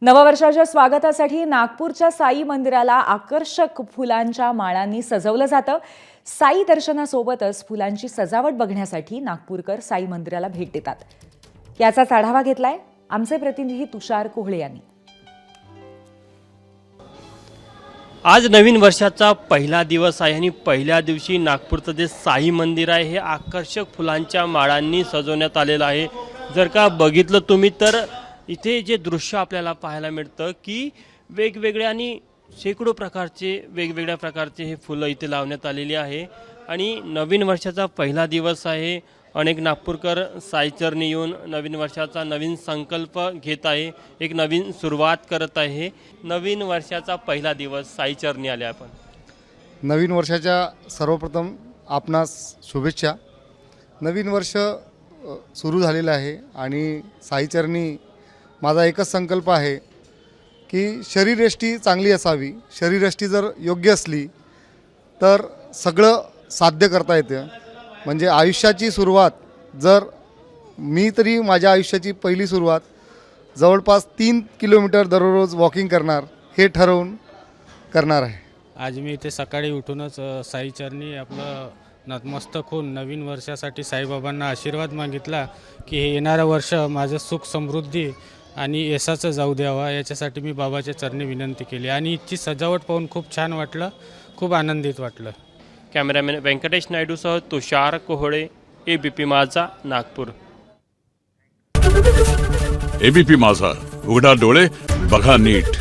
नववर्षाच्या स्वागतासाठी नागपूरच्या साई मंदिराला आकर्षक फुलांच्या माळांनी सजवलं जातं। साई दर्शनासोबतच फुलांची सजावट बघण्यासाठी नागपूरकर साई मंदिराला भेट देतात। याचाच आढावा घेतलाय आमचे प्रतिनिधी तुषार कोहळे यांनी। आज नवीन वर्षाचा पहिला दिवस आहे आणि पहिल्या दिवशी नागपूरचं जे साई मंदिर आहे हे आकर्षक फुलांच्या माळांनी सजवण्यात आलेलं आहे। जर का बघितलं तुम्ही तर इथे जे दृश्य आपल्याला पाहायला मिळतं की वेगवेगळ्या आणि शेकडो प्रकारचे वेगवेगळ्या प्रकारचे हे फुलं इथे लावण्यात आलेली आहे। आणि नवीन वर्षाचा पहिला दिवस आहे। अनेक नागपूरकर साईचरणी येऊन नवीन वर्षाचा नवीन संकल्प घेत आहे, एक नवीन सुरुवात करत आहे। नवीन वर्षाचा पहिला दिवस साईचरणी आले आपण। नवीन वर्षाच्या सर्वप्रथम आपणास शुभेच्छा। नवीन वर्ष सुरू झालेलं आहे आणि साईचरणी माझा एकच संकल्प आहे की शरीरयष्टी चांगली असावी। शरीरयष्टी जर योग्य असली तर सगळं साध्य करता येतं। म्हणजे आयुष्याची सुरुवात जर मी तरी माझ्या आयुष्याची पहिली सुरुवात जवळपास 3 किलोमीटर दररोज वॉकिंग करणार हे ठरवून करणार आहे। आज मी इथे सकाळी उठूनच साईचरणी आपलं नतमस्तक होऊन नवीन वर्षासाठी साईबाबांना आशीर्वाद मागितला की हे येणारं वर्ष माझं सुख समृद्धी आणि यशाचं जाऊ द्यावा, याच्यासाठी मी बाबाच्या चरणी विनंती केली आणि इथची सजावट पाहून खूप छान वाटलं, खूप आनंदित वाटलं। कॅमेरामॅन व्यंकटेश नायडूसह तुषार कोहळे, एबीपी माझा, नागपूर। एबीपी माझा, उघडा डोळे बघा नीट।